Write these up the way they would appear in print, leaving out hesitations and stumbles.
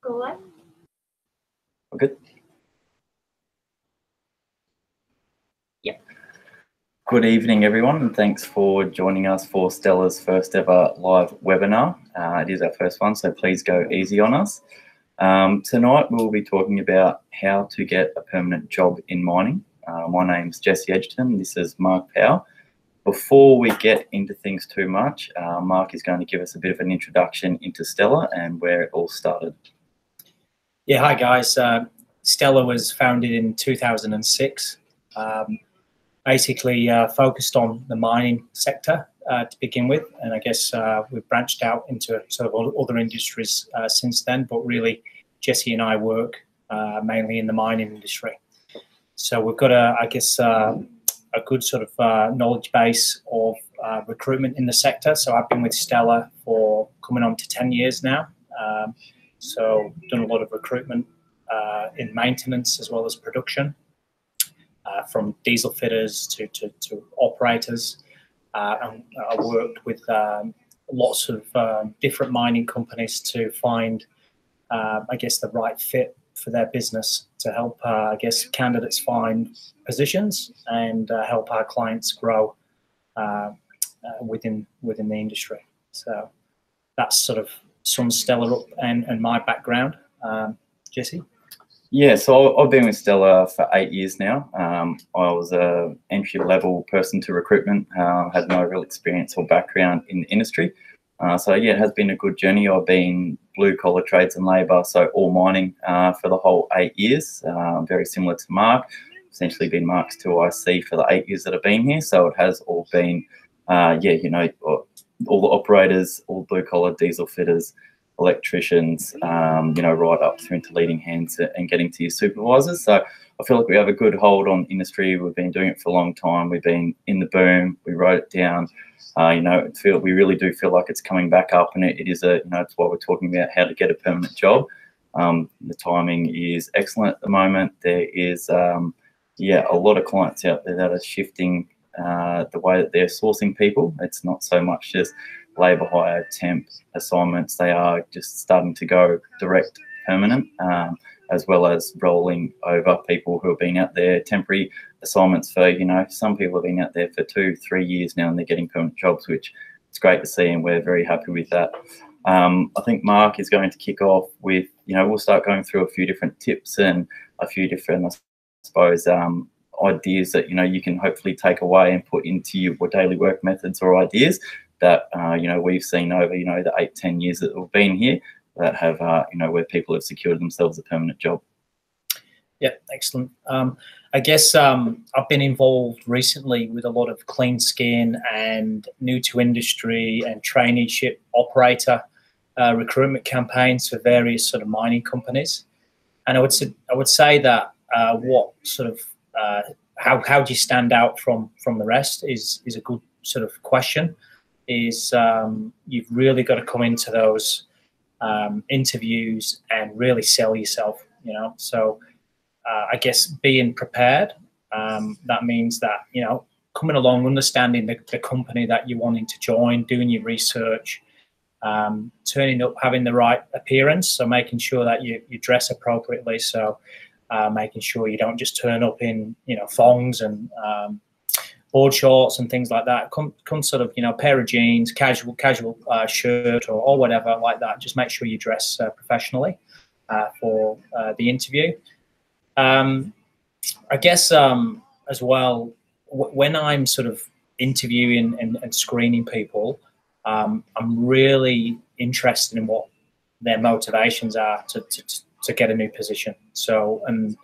Go live. Good. Yep. Good evening, everyone, and thanks for joining us for Stella's first ever live webinar. It is our first one, so please go easy on us. Tonight we'll be talking about how to get a permanent job in mining. My name's Jesse Edgerton. This is Mark Powell. Before we get into things too much, Mark is going to give us a bit of an introduction into Stella and where it all started. Yeah, hi guys. Stella was founded in 2006. Basically focused on the mining sector to begin with, and I guess we've branched out into sort of other industries since then, but really Jesse and I work mainly in the mining industry. So we've got a good sort of knowledge base of recruitment in the sector. So I've been with Stella for coming on to 10 years now. So done a lot of recruitment in maintenance as well as production, from diesel fitters to operators. And I worked with lots of different mining companies to find, I guess, the right fit for their business to help, I guess, candidates find positions and help our clients grow within the industry. So that's sort of sums Stella up and my background. Jesse? Yeah, so I've been with Stella for 8 years now. I was an entry-level person to recruitment, had no real experience or background in the industry. So yeah, it has been a good journey. I've been blue-collar trades and labour, so all mining for the whole 8 years, very similar to Mark. Essentially been Mark's 2IC for the 8 years that I've been here. So it has all been, yeah, you know, all the operators, all blue-collar diesel fitters, electricians, you know, right up through into leading hands and getting to your supervisors. So I feel like we have a good hold on industry. We've been doing it for a long time. We've been in the boom. We wrote it down. You know, we really do feel like it's coming back up, and it is a, you know, it's why we're talking about how to get a permanent job. The timing is excellent at the moment. There is, yeah, a lot of clients out there that are shifting the way that they're sourcing people. It's not so much just labour hire, temp assignments. They are just starting to go direct permanent, as well as rolling over people who have been out there temporary assignments for, you know, some people have been out there for 2-3 years now and they're getting permanent jobs, which it's great to see, and we're very happy with that. I think Mark is going to kick off with, you know, we'll start going through a few different tips and a few different, I suppose, ideas that, you know, you can hopefully take away and put into your daily work methods or ideas that, you know, we've seen over, you know, the 8-10 years that we've been here that have, you know, where people have secured themselves a permanent job. Yeah, excellent. I guess I've been involved recently with a lot of clean skin and new to industry and traineeship operator recruitment campaigns for various sort of mining companies. And I would say that what sort of how do you stand out from the rest is a good sort of question. Is you've really got to come into those interviews and really sell yourself, you know. So I guess being prepared, that means that, you know, coming along, understanding the company that you're wanting to join, doing your research, turning up, having the right appearance, so making sure that you dress appropriately. So making sure you don't just turn up in, you know, thongs and board shorts and things like that. Come sort of, you know, pair of jeans, casual shirt or whatever like that. Just make sure you dress professionally for the interview. I guess as well, when I'm sort of interviewing and screening people, I'm really interested in what their motivations are to get a new position. So, and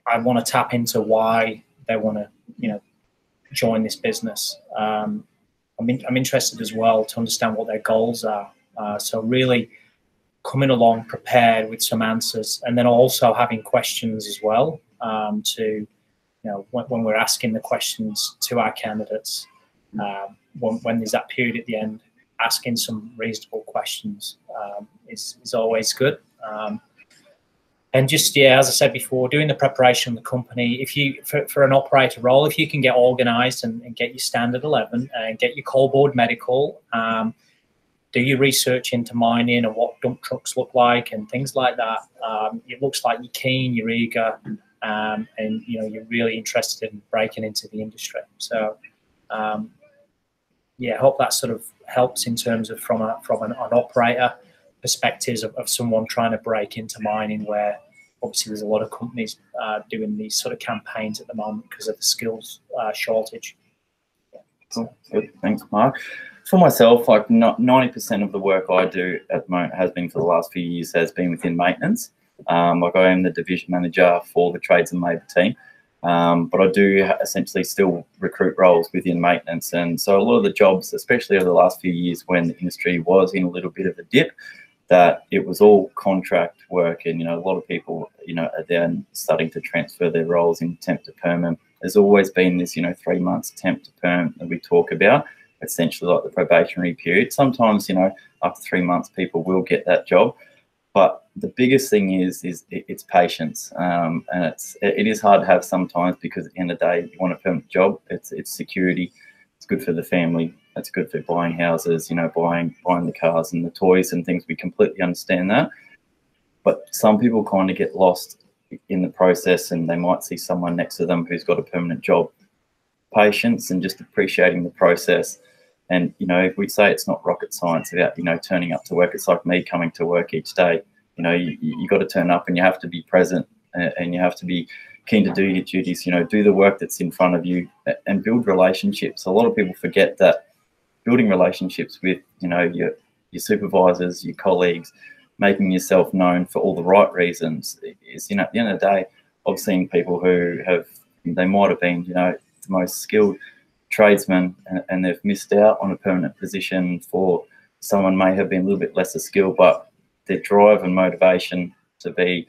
I want to tap into why they want to, you know, join this business. I'm interested as well to understand what their goals are. So really coming along prepared with some answers, and then also having questions as well, to, you know, when we're asking the questions to our candidates, when there's that period at the end, asking some reasonable questions is always good. And just, yeah, as I said before, doing the preparation of the company. If you, for an operator role, if you can get organised and get your standard 11 and get your call board medical, do your research into mining and what dump trucks look like and things like that. It looks like you're keen, you're eager, and you're really interested in breaking into the industry. So yeah, I hope that sort of helps in terms of from an operator perspective of someone trying to break into mining, where obviously there's a lot of companies doing these sort of campaigns at the moment because of the skills shortage. Cool. Good. Thanks, Mark. For myself, like 90% of the work I do at the moment has been for the last few years has been within maintenance. Like I am the division manager for the trades and labour team, but I do essentially still recruit roles within maintenance. And so a lot of the jobs, especially over the last few years when the industry was in a little bit of a dip, that it was all contract work, and a lot of people are then starting to transfer their roles in temp to perm. And there's always been this 3 months temp to perm that we talk about, essentially like the probationary period. Sometimes after 3 months people will get that job, but the biggest thing is it's patience, and it is hard to have sometimes, because at the end of the day you want a permanent job. It's security. It's good for the family. It's good for buying houses, buying the cars and the toys and things. We completely understand that. But some people kind of get lost in the process, and they might see someone next to them who's got a permanent job. Patience and just appreciating the process. And, if we say it's not rocket science about, turning up to work, it's like me coming to work each day. You got to turn up, and you have to be present, and you have to be keen to do your duties, do the work that's in front of you, and build relationships. A lot of people forget that building relationships with, your supervisors, your colleagues, making yourself known for all the right reasons is, at the end of the day, I've seen people who they might have been, the most skilled tradesman, and they've missed out on a permanent position for someone may have been a little bit lesser skilled, but their drive and motivation to be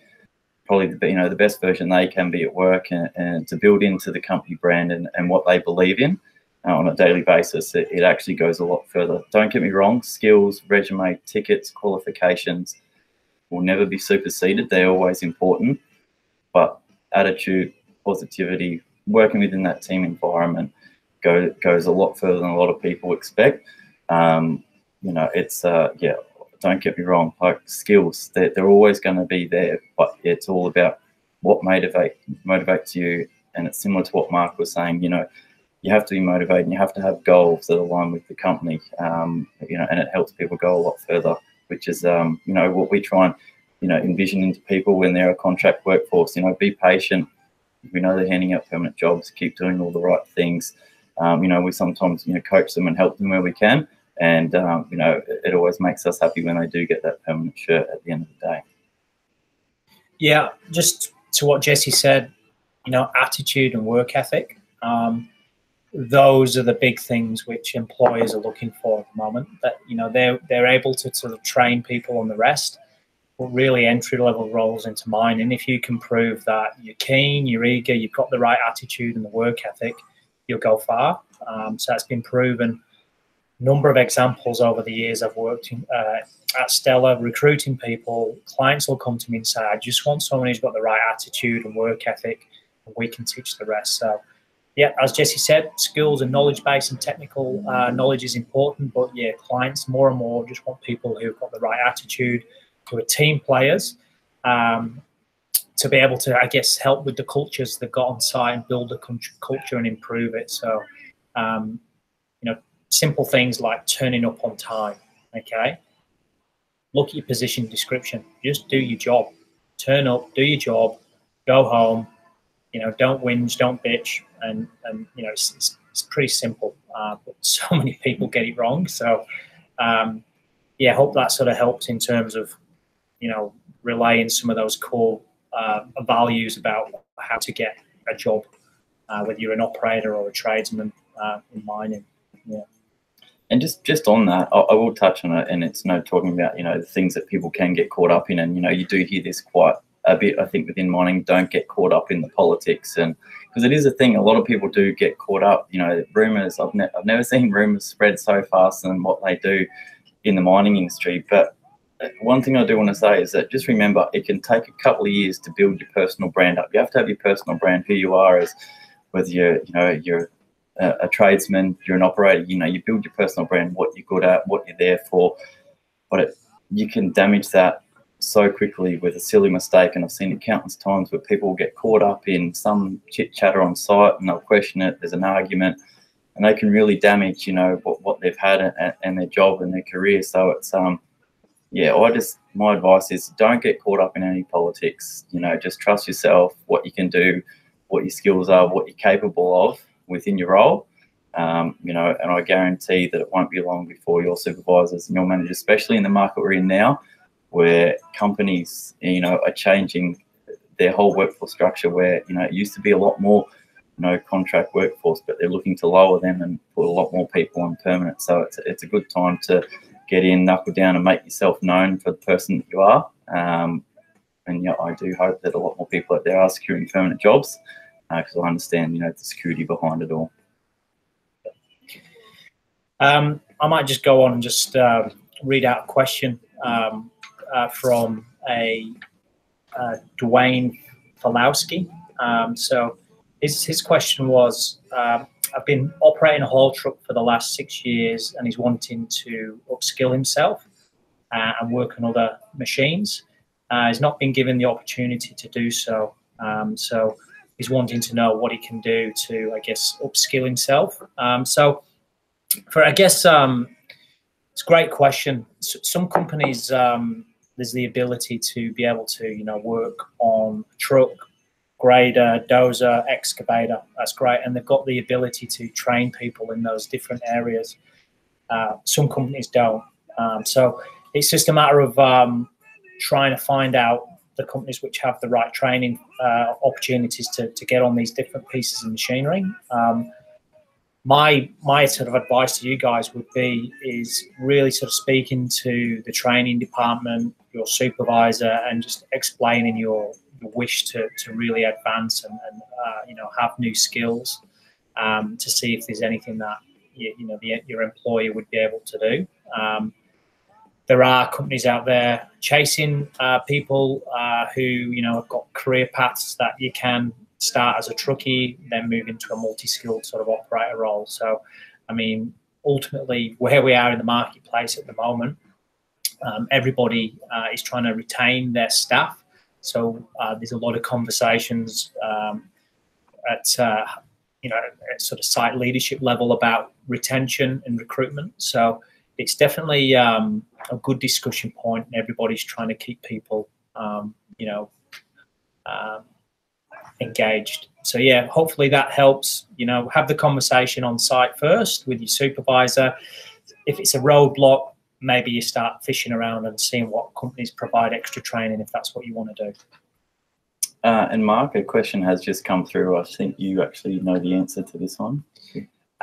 probably the best version they can be at work, and to build into the company brand and what they believe in on a daily basis, it actually goes a lot further. Don't get me wrong, skills, resume, tickets, qualifications will never be superseded. They're always important, but attitude, positivity, working within that team environment goes a lot further than a lot of people expect. It's don't get me wrong, like skills, they're always going to be there, but it's all about what motivates you. And it's similar to what Mark was saying, you have to be motivated, and you have to have goals that align with the company, and it helps people go a lot further, which is, what we try and, envision into people when they're a contract workforce. Be patient. We know they're handing out permanent jobs, keep doing all the right things. We sometimes, coach them and help them where we can. And, it always makes us happy when they do get that permanent shirt at the end of the day. Yeah, just to what Jesse said, attitude and work ethic. Those are the big things which employers are looking for at the moment. That they're able to sort of train people on the rest, but really entry-level roles into mining. If you can prove that you're keen, you're eager, you've got the right attitude and the work ethic, you'll go far. So that's been proven. Number of examples over the years I've worked in, at Stella, recruiting people. Clients will come to me and say, I just want someone who's got the right attitude and work ethic, and we can teach the rest. So yeah, as Jesse said, skills and knowledge base and technical knowledge is important, but yeah, clients more and more just want people who've got the right attitude, who are team players, to be able to, I guess, help with the cultures they've got on site and build the culture and improve it. So, simple things like turning up on time, okay? Look at your position description. Just do your job. Turn up, do your job, go home. Don't whinge, don't bitch, and it's pretty simple. But so many people get it wrong. So, yeah, I hope that sort of helps in terms of, relaying some of those core values about how to get a job, whether you're an operator or a tradesman in mining. Yeah. And just on that, I will touch on it, and it's talking about, the things that people can get caught up in. And, you do hear this quite a bit, I think, within mining. Don't get caught up in the politics, and because it is a thing, a lot of people do get caught up. Rumours. I've never seen rumours spread so fast than what they do in the mining industry. But one thing I do want to say is that just remember, it can take a couple of years to build your personal brand up. You have to have your personal brand, who you are, as whether you're a tradesman, you're an operator. You build your personal brand, what you're good at, what you're there for. but you can damage that so quickly with a silly mistake. And I've seen it countless times where people get caught up in some chit chatter on site and they'll question it. There's an argument, and they can really damage, you know, what they've had and their job and their career. So it's yeah, my advice is don't get caught up in any politics. You know, just trust yourself, what you can do, what your skills are, what you're capable of within your role. You know, and I guarantee that it won't be long before your supervisors and your managers, especially in the market we're in now, where companies, you know, are changing their whole workforce structure, where, you know, it used to be a lot more, you know, contract workforce, but they're looking to lower them and put a lot more people on permanent. So it's a good time to get in, knuckle down, and make yourself known for the person that you are. And yeah, I do hope that a lot more people out there are securing permanent jobs, because I understand, you know, the security behind it all. I might just go on and just read out a question from a Dwayne Falowski. So his question was, I've been operating a haul truck for the last 6 years, and he's wanting to upskill himself and work on other machines. He's not been given the opportunity to do so. So he's wanting to know what he can do to, I guess, upskill himself. So for, I guess, it's a great question. Some companies, there's the ability to be able to, you know, work on a truck, grader, dozer, excavator. That's great. And they've got the ability to train people in those different areas. Some companies don't. So it's just a matter of trying to find out the companies which have the right training opportunities to get on these different pieces of machinery. My sort of advice to you guys would be is really sort of speaking to the training department, your supervisor, and just explaining your wish to really advance and you know, have new skills, to see if there's anything that your employer would be able to do. There are companies out there chasing people who, you know, have got career paths that you can start as a truckie, then move into a multi-skilled sort of operator role. So, I mean, ultimately, where we are in the marketplace at the moment, everybody is trying to retain their staff. So there's a lot of conversations at you know, at sort of site leadership level about retention and recruitment. So it's definitely a good discussion point, and everybody's trying to keep people, you know, engaged. So yeah, hopefully that helps. You know, have the conversation on site first with your supervisor. If it's a roadblock, maybe you start fishing around and seeing what companies provide extra training if that's what you want to do. And Mark, a question has just come through. I think you actually know the answer to this one.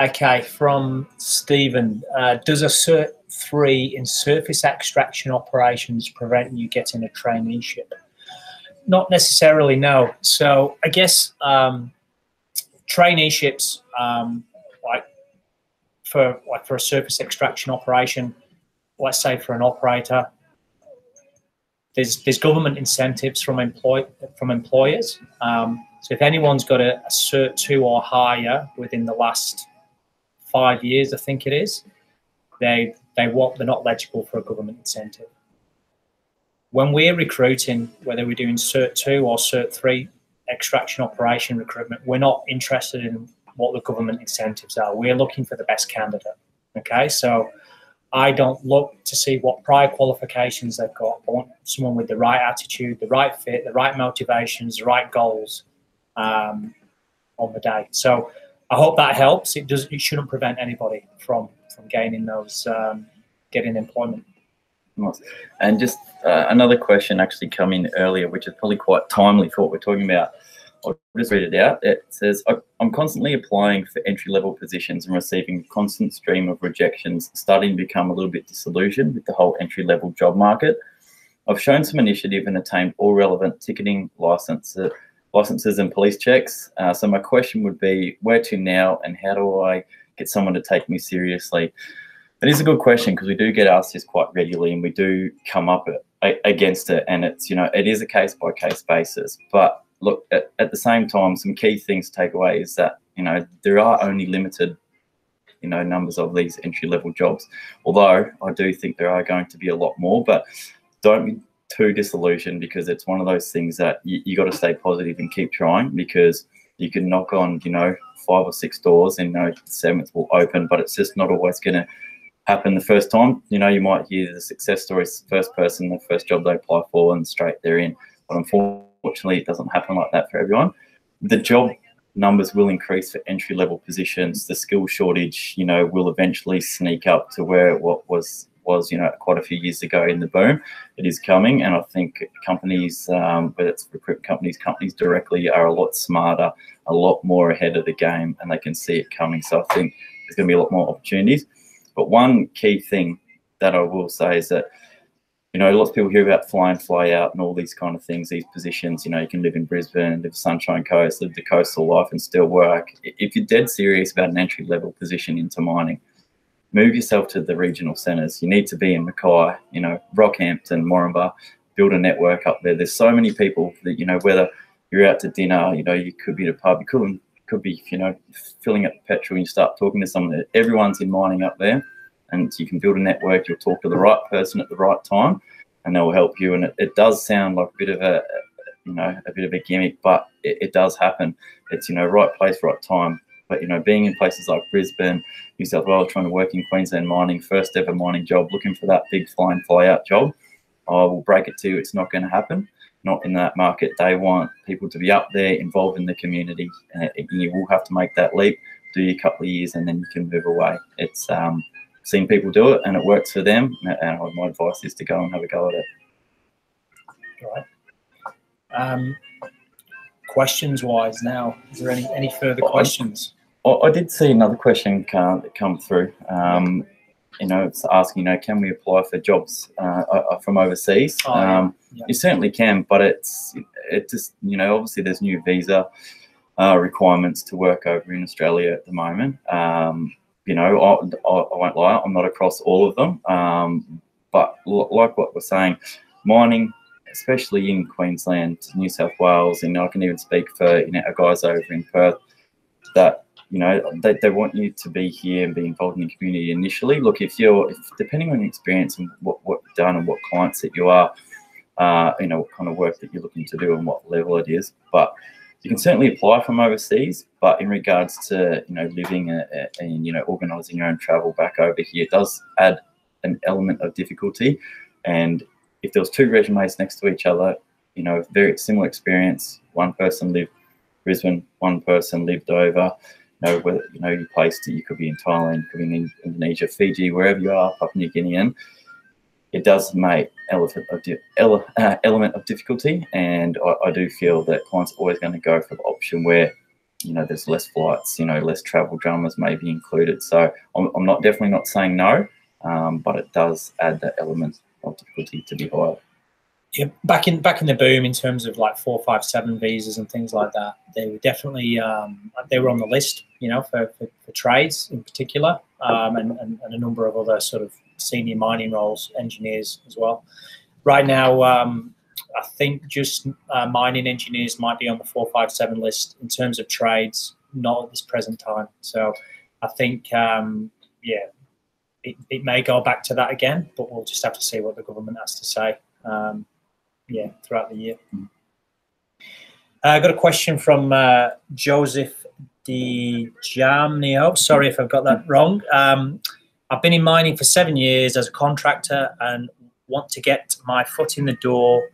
Okay, from Stephen. Does a Cert 3 in surface extraction operations prevent you getting a traineeship? Not necessarily, no. So I guess traineeships, like for a surface extraction operation, let's say for an operator, there's government incentives from employers. So if anyone's got a Cert 2 or higher within the last 5 years, I think it is, they're not eligible for a government incentive. When we're recruiting, whether we're doing Cert 2 or Cert 3 extraction operation recruitment, we're not interested in what the government incentives are. We're looking for the best candidate. Okay, so I don't look to see what prior qualifications they've got. I want someone with the right attitude, the right fit, the right motivations, the right goals on the day. So I hope that helps. It shouldn't prevent anybody from gaining those, getting employment. Nice. And just another question actually come in earlier, which is probably quite timely for what we're talking about. I'll just read it out. It says, I'm constantly applying for entry-level positions and receiving a constant stream of rejections, starting to become a little bit disillusioned with the whole entry-level job market. I've shown some initiative and attained all relevant ticketing licenses and police checks. So my question would be, where to now, and how do I get someone to take me seriously? It is a good question, because we do get asked this quite regularly, and we do come up against it, and it's, you know, it is a case-by-case basis. But look, at the same time, some key things to take away is that, you know, there are only limited numbers of these entry-level jobs. Although I do think there are going to be a lot more, but don't be too disillusioned, because it's one of those things that you got to stay positive and keep trying, because you can knock on 5 or 6 doors and the 7th will open, but it's just not always going to happen the first time. You might hear the success stories, first person, the first job they apply for, and straight they're in. But unfortunately, it doesn't happen like that for everyone. The job numbers will increase for entry-level positions. The skill shortage, will eventually sneak up to where it was quite a few years ago in the boom. It is coming, and I think companies, whether it's recruitment companies directly, are a lot smarter, a lot more ahead of the game, and they can see it coming. So I think there's going to be a lot more opportunities. But one key thing that I will say is that, lots of people hear about fly in, fly out and all these kind of things, these positions. You can live in Brisbane, live Sunshine Coast, live the coastal life and still work. If you're dead serious about an entry-level position into mining, move yourself to the regional centres. You need to be in Mackay, Rockhampton, Moranbah, build a network up there. There's so many people that, whether you're out to dinner, you could be at a pub, you could be, filling up petrol, and you start talking to someone. Everyone's in mining up there, and you can build a network. You'll talk to the right person at the right time, and they'll help you. And it does sound like a bit of a gimmick, but it does happen. It's, right place, right time. But, being in places like Brisbane, New South Wales, trying to work in Queensland mining, first ever mining job, looking for that big fly in, fly out job, I will break it to you, it's not going to happen. Not in that market. They want people to be up there, involved in the community, and you will have to make that leap, do a couple of years, and then you can move away. It's seen people do it, and it works for them, and my advice is to go and have a go at it. Right. Questions-wise now, is there any further questions? I did see another question come through. It's asking, can we apply for jobs from overseas? You certainly can, but it just, obviously there's new visa requirements to work over in Australia at the moment. I won't lie, I'm not across all of them. But like what we're saying, mining, especially in Queensland, New South Wales, and I can even speak for our guys over in Perth, that they want you to be here and be involved in the community initially. Look, if depending on your experience and what you've done and what clients that you are, what kind of work that you're looking to do and what level it is, but you can certainly apply from overseas. But in regards to living and organising your own travel back over here, it does add an element of difficulty. And if there was 2 resumes next to each other, very similar experience, one person lived Brisbane, one person lived over, whether you placed it, you could be in Thailand, you could be in Indonesia, Fiji, wherever you are, Papua New Guinea, it does make element of difficulty. And I do feel that clients are always going to go for the option where there's less flights, less travel dramas may be included. So I'm definitely not saying no, but it does add that element of difficulty to be higher. Yeah, back in the boom, in terms of like 457 visas and things like that, they were definitely they were on the list, for trades in particular, and a number of other sort of senior mining roles, engineers as well. Right now, I think just mining engineers might be on the 457 list. In terms of trades, not at this present time. So I think, it may go back to that again, but we'll just have to see what the government has to say. Throughout the year. I got a question from Joseph Di Giamnio. Sorry if I've got that wrong. I've been in mining for 7 years as a contractor and want to get my foot in the door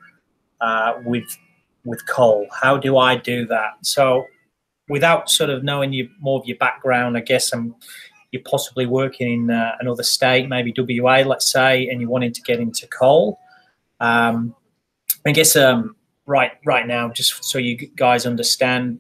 with coal. How do I do that? So without sort of knowing more of your background, I guess you're possibly working in another state, maybe WA, let's say, and you're wanting to get into coal. I guess right now, just so you guys understand,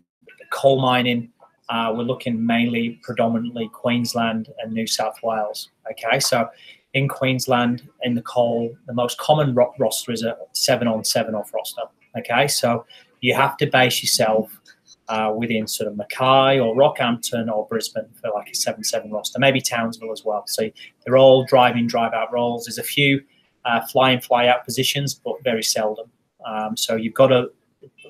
coal mining, we're looking mainly predominantly Queensland and New South Wales. Okay, so in Queensland, in the coal, the most common roster is a 7-on, 7-off roster. Okay, so you have to base yourself within sort of Mackay or Rockhampton or Brisbane for like a 7-7 roster, maybe Townsville as well. So they're all drive-in, drive-out roles. There's a few fly-in, fly-out positions, but very seldom. So you've got to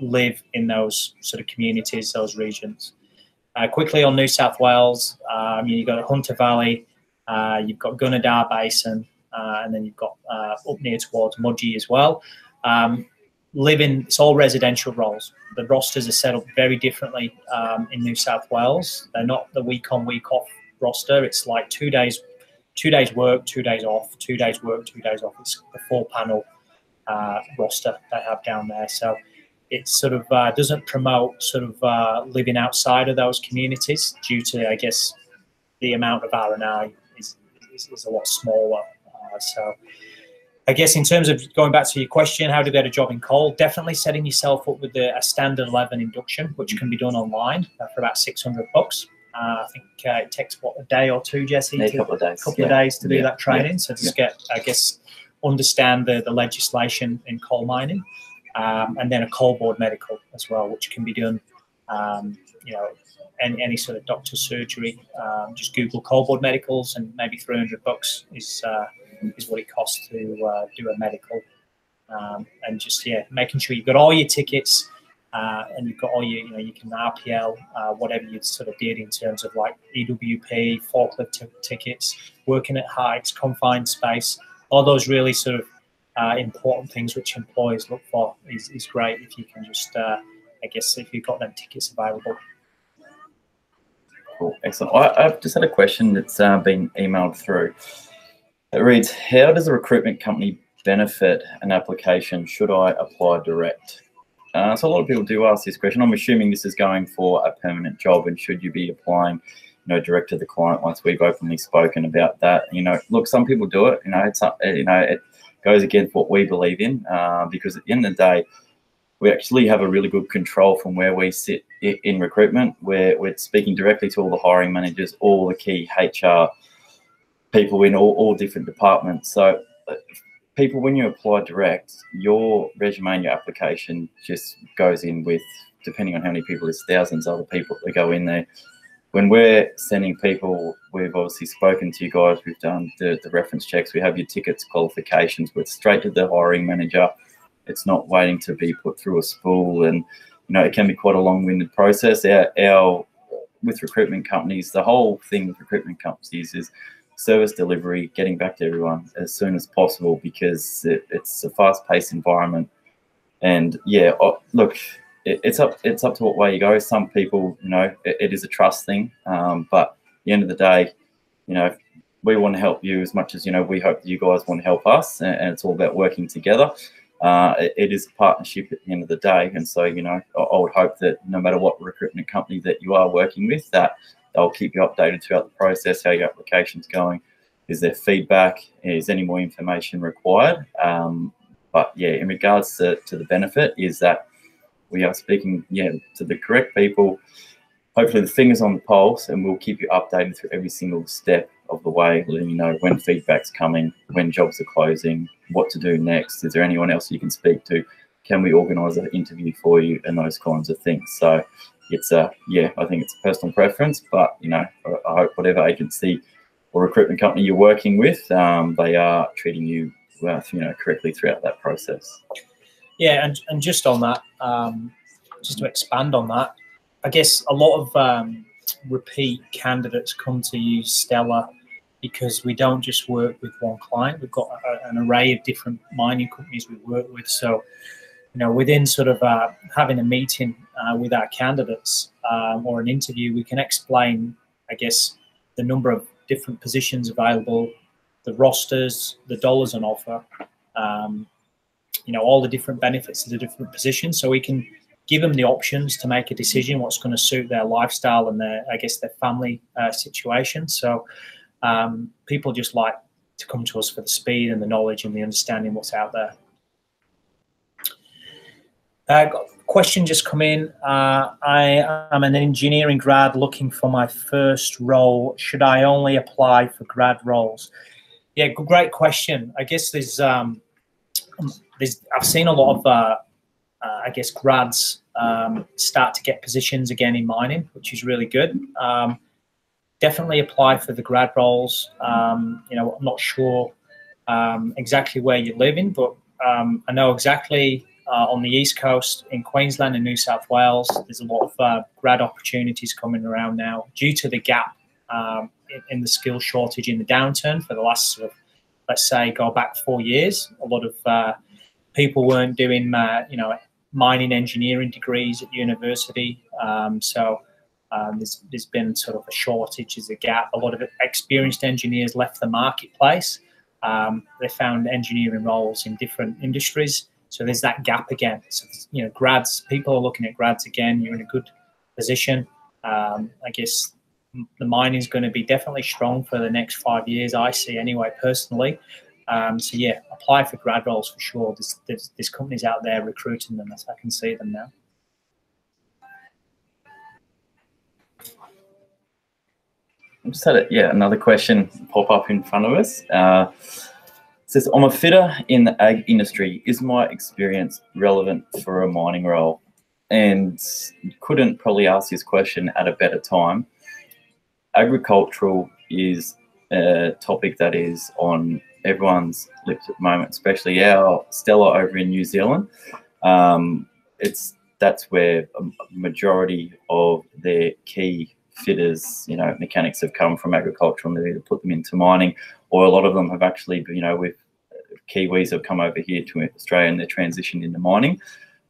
live in those sort of communities, those regions. Quickly on New South Wales, you've got Hunter Valley, you've got Gunnedah Basin, and then you've got up near towards Mudgee as well. It's all residential roles. The rosters are set up very differently in New South Wales. They're not the week on, week off roster. It's like 2 days work, 2 days off, 2 days work, 2 days off. It's a 4-panel roster they have down there. So it sort of doesn't promote sort of living outside of those communities due to, I guess, the amount of R&I is a lot smaller. So I guess in terms of going back to your question, how to get a job in coal, definitely setting yourself up with a standard 11 induction, which can be done online for about $600. I think it takes, what, a day or two, Jesse? Yeah, a couple of days. Couple of days to do that training. So just get, I guess, understand the legislation in coal mining, and then a coal board medical as well, which can be done, you know, any sort of doctor's surgery. Just Google coal board medicals, and maybe $300 is what it costs to do a medical. And just, making sure you've got all your tickets, and you've got all your, you can RPL, whatever you sort of did in terms of like EWP, forklift tickets, working at heights, confined space, all those really sort of important things which employers look for is great if you can just, I guess, if you've got them tickets available. Cool, excellent. I've just had a question that's been emailed through. It reads, how does a recruitment company benefit an application should I apply direct? So a lot of people do ask this question. I'm assuming this is going for a permanent job, and should you be applying, direct to the client once we've openly spoken about that? Look, some people do it. It goes against what we believe in, because at the end of the day, we actually have a really good control from where we sit in recruitment, where we're speaking directly to all the hiring managers, all the key HR people in all different departments. So people, when you apply direct, your resume and your application just goes in with, depending on how many people, there's thousands of other people that go in there. When we're sending people, we've obviously spoken to you guys, we've done the reference checks, we have your tickets, qualifications, we're straight to the hiring manager. It's not waiting to be put through a spool, and it can be quite a long-winded process. With recruitment companies, the whole thing with recruitment companies is service delivery, getting back to everyone as soon as possible, because it's a fast-paced environment. And look, it's up to what way you go. Some people, it is a trust thing, but at the end of the day, we want to help you as much as we hope that you guys want to help us, and it's all about working together. It is a partnership at the end of the day, and so I would hope that no matter what recruitment company that you are working with, that they'll keep you updated throughout the process, how your application's going, is there feedback, is any more information required. But in regards to the benefit, is that we are speaking to the correct people, hopefully the fingers on the pulse, and we'll keep you updated through every single step of the way, letting you know when feedback's coming, when jobs are closing, what to do next, is there anyone else you can speak to, can we organise an interview for you, and those kinds of things. So it's I think it's a personal preference, but I hope whatever agency or recruitment company you're working with, they are treating you correctly throughout that process. And just on that, just to expand on that, I guess a lot of repeat candidates come to use Stellar because we don't just work with one client. We've got an array of different mining companies we work with. So, within sort of having a meeting with our candidates or an interview, we can explain, I guess, the number of different positions available, the rosters, the dollars on offer, all the different benefits of the different positions. So we can give them the options to make a decision what's going to suit their lifestyle and their family situation. So people just like to come to us for the speed and the knowledge and the understanding what's out there. Got a question just come in. I am an engineering grad looking for my first role. Should I only apply for grad roles? Yeah, great question. I guess I've seen a lot of grads start to get positions again in mining, which is really good. Definitely apply for the grad roles. I'm not sure exactly where you're living, but I know exactly on the East Coast, in Queensland and New South Wales. There's a lot of grad opportunities coming around now due to the gap in the skill shortage in the downturn for the last sort of, let's say, go back 4 years. A lot of people weren't doing, mining engineering degrees at university. There's been sort of a shortage, there's a gap. A lot of experienced engineers left the marketplace. They found engineering roles in different industries. So there's that gap again. So, grads, people are looking at grads again. You're in a good position. I guess the mining is going to be definitely strong for the next 5 years, I see anyway, personally. So yeah, apply for grad roles for sure. There's companies out there recruiting them, as I can see them now. I just had another question pop up in front of us. It says, I'm a fitter in the ag industry. Is my experience relevant for a mining role? And couldn't probably ask this question at a better time. Agricultural is a topic that is on everyone's lips at the moment, especially our Stella over in New Zealand. That's where a majority of their key fitters, mechanics have come from agriculture, and they've either put them into mining, or a lot of them have actually, with Kiwis have come over here to Australia and they're transitioned into mining.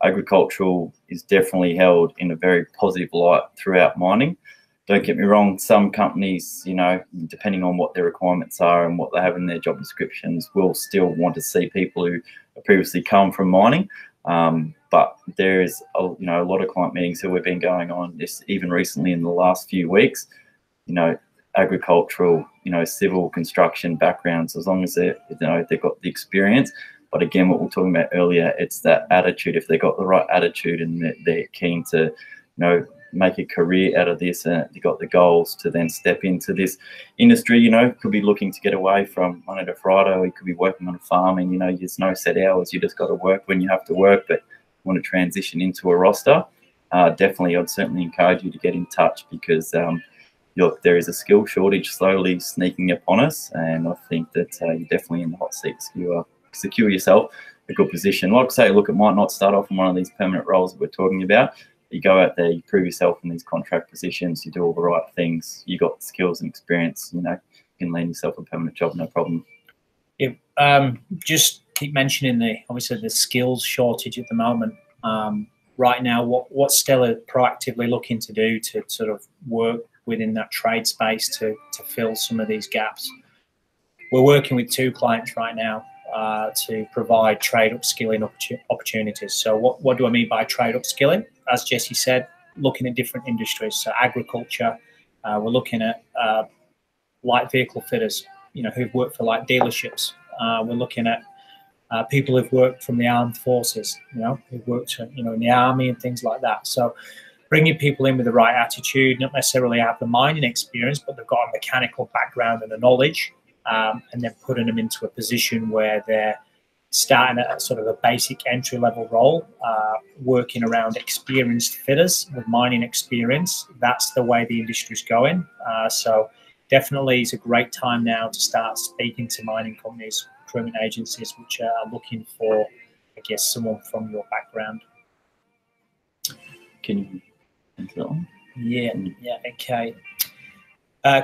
Agricultural is definitely held in a very positive light throughout mining. Don't get me wrong, some companies, depending on what their requirements are and what they have in their job descriptions, will still want to see people who have previously come from mining. But there is a lot of client meetings that we've been going on this even recently in the last few weeks. Agricultural, civil construction backgrounds, as long as they've got the experience. But again, what we were talking about earlier, it's that attitude. If they've got the right attitude and they're keen to, make a career out of this, and they've got the goals to then step into this industry, could be looking to get away from Monday to Friday, or you could be working on a farm and, there's no set hours. You just got to work when you have to work, but want to transition into a roster. Definitely, I'd certainly encourage you to get in touch, because there is a skill shortage slowly sneaking upon us, and I think that you're definitely in the hot seat to secure yourself a good position. Like I say, look, it might not start off in one of these permanent roles that we're talking about. You go out there, you prove yourself in these contract positions, you do all the right things, you got skills and experience, you can land yourself a permanent job, no problem. Yeah, just keep mentioning obviously the skills shortage at the moment. Right now, what's Stella proactively looking to do to sort of work within that trade space to fill some of these gaps? We're working with 2 clients right now to provide trade upskilling opportunities. So what do I mean by trade upskilling? As Jesse said, looking at different industries. So agriculture, we're looking at light vehicle fitters, who've worked for like dealerships. We're looking at people who've worked from the armed forces, who've worked, in the army and things like that. So bringing people in with the right attitude, not necessarily have the mining experience, but they've got a mechanical background and a knowledge, and then putting them into a position where they're starting at sort of a basic entry-level role, working around experienced fitters with mining experience. That's the way the industry's going. So definitely it's a great time now to start speaking to mining companies, recruitment agencies, which are looking for, I guess, someone from your background. Can you answer that one? Yeah, okay.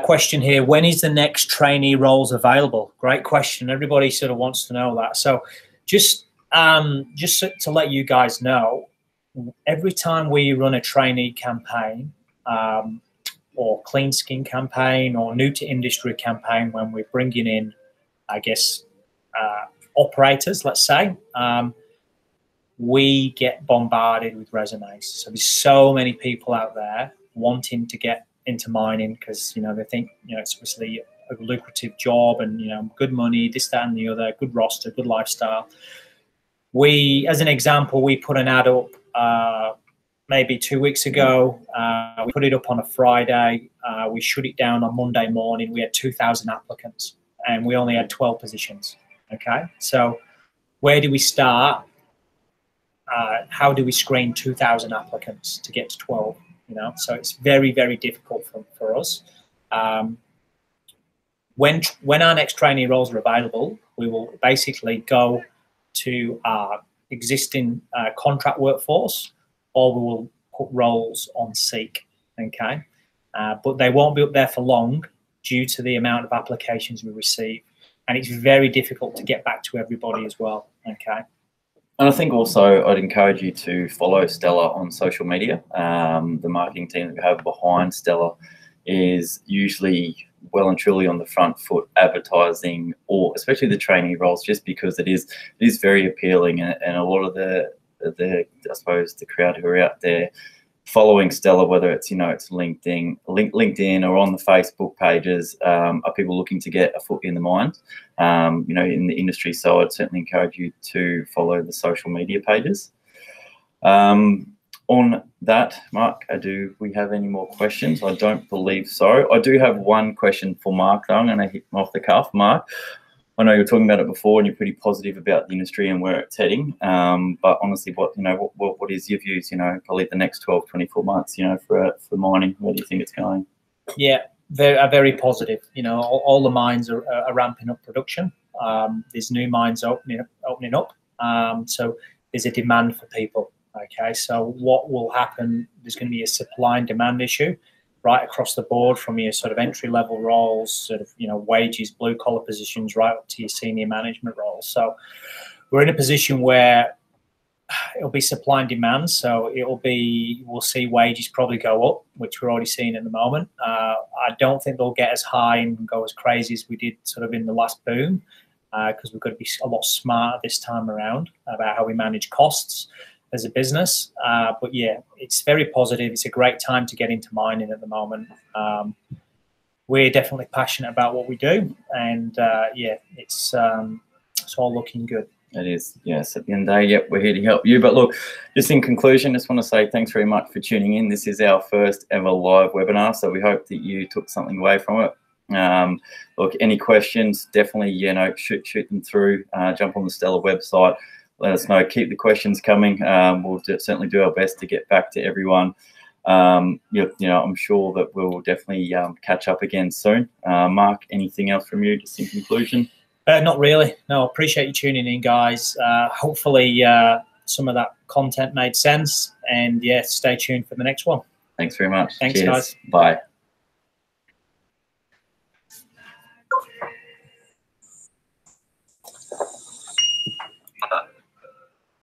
Question here, when is the next trainee roles available? Great question. Everybody sort of wants to know that. So just to let you guys know, every time we run a trainee campaign or clean skin campaign or new to industry campaign, when we're bringing in, I guess, operators, let's say, we get bombarded with resumes. So there's so many people out there wanting to get into mining because, they think, it's obviously a lucrative job and, good money, this, that, and the other, good roster, good lifestyle. As an example, we put an ad up maybe 2 weeks ago. We put it up on a Friday. We shut it down on Monday morning. We had 2,000 applicants and we only had 12 positions. Okay, so where do we start? How do we screen 2,000 applicants to get to 12? So it's very, very difficult for us. When our next trainee roles are available, we will basically go to our existing contract workforce, or we will put roles on Seek, okay? But they won't be up there for long due to the amount of applications we receive. And it's very difficult to get back to everybody as well, okay? And I think also I'd encourage you to follow Stella on social media. The marketing team that we have behind Stella is usually well and truly on the front foot advertising, or especially the trainee roles, just because it is very appealing, and a lot of the I suppose the crowd who are out there following Stella, whether it's it's LinkedIn or on the Facebook pages, are people looking to get a foot in the mines, in the industry. So I'd certainly encourage you to follow the social media pages. On that, Mark, do we have any more questions? I don't believe so. I do have one question for Mark, though. I'm going to hit him off the cuff. Mark, I know you were talking about it before, and you're pretty positive about the industry and where it's heading. But honestly, what is your views? Probably the next 12, 24 months. For mining, where do you think it's going? Yeah, very positive. All the mines are ramping up production. There's new mines opening up. So there's a demand for people. Okay, so what will happen? There's going to be a supply and demand issue right across the board, from your sort of entry-level roles, sort of wages, blue-collar positions, right up to your senior management roles. So we're in a position where it'll be supply and demand. So we'll see wages probably go up, which we're already seeing at the moment. I don't think they'll get as high and go as crazy as we did sort of in the last boom, because we've got to be a lot smarter this time around about how we manage costs as a business. But yeah, it's very positive. It's a great time to get into mining at the moment. We're definitely passionate about what we do, and yeah, it's all looking good. It is, yes. At the end of the day, yep, we're here to help you. But look, just in conclusion, just want to say thanks very much for tuning in. This is our first ever live webinar, so we hope that you took something away from it. Look, any questions, definitely, shoot them through. Jump on the Stella website. Let us know. Keep the questions coming. We'll certainly do our best to get back to everyone. I'm sure that we'll definitely catch up again soon. Mark, anything else from you, just in conclusion? Not really. No, appreciate you tuning in, guys. Hopefully some of that content made sense. And yeah, stay tuned for the next one. Thanks very much. Thanks, Cheers. guys. Bye.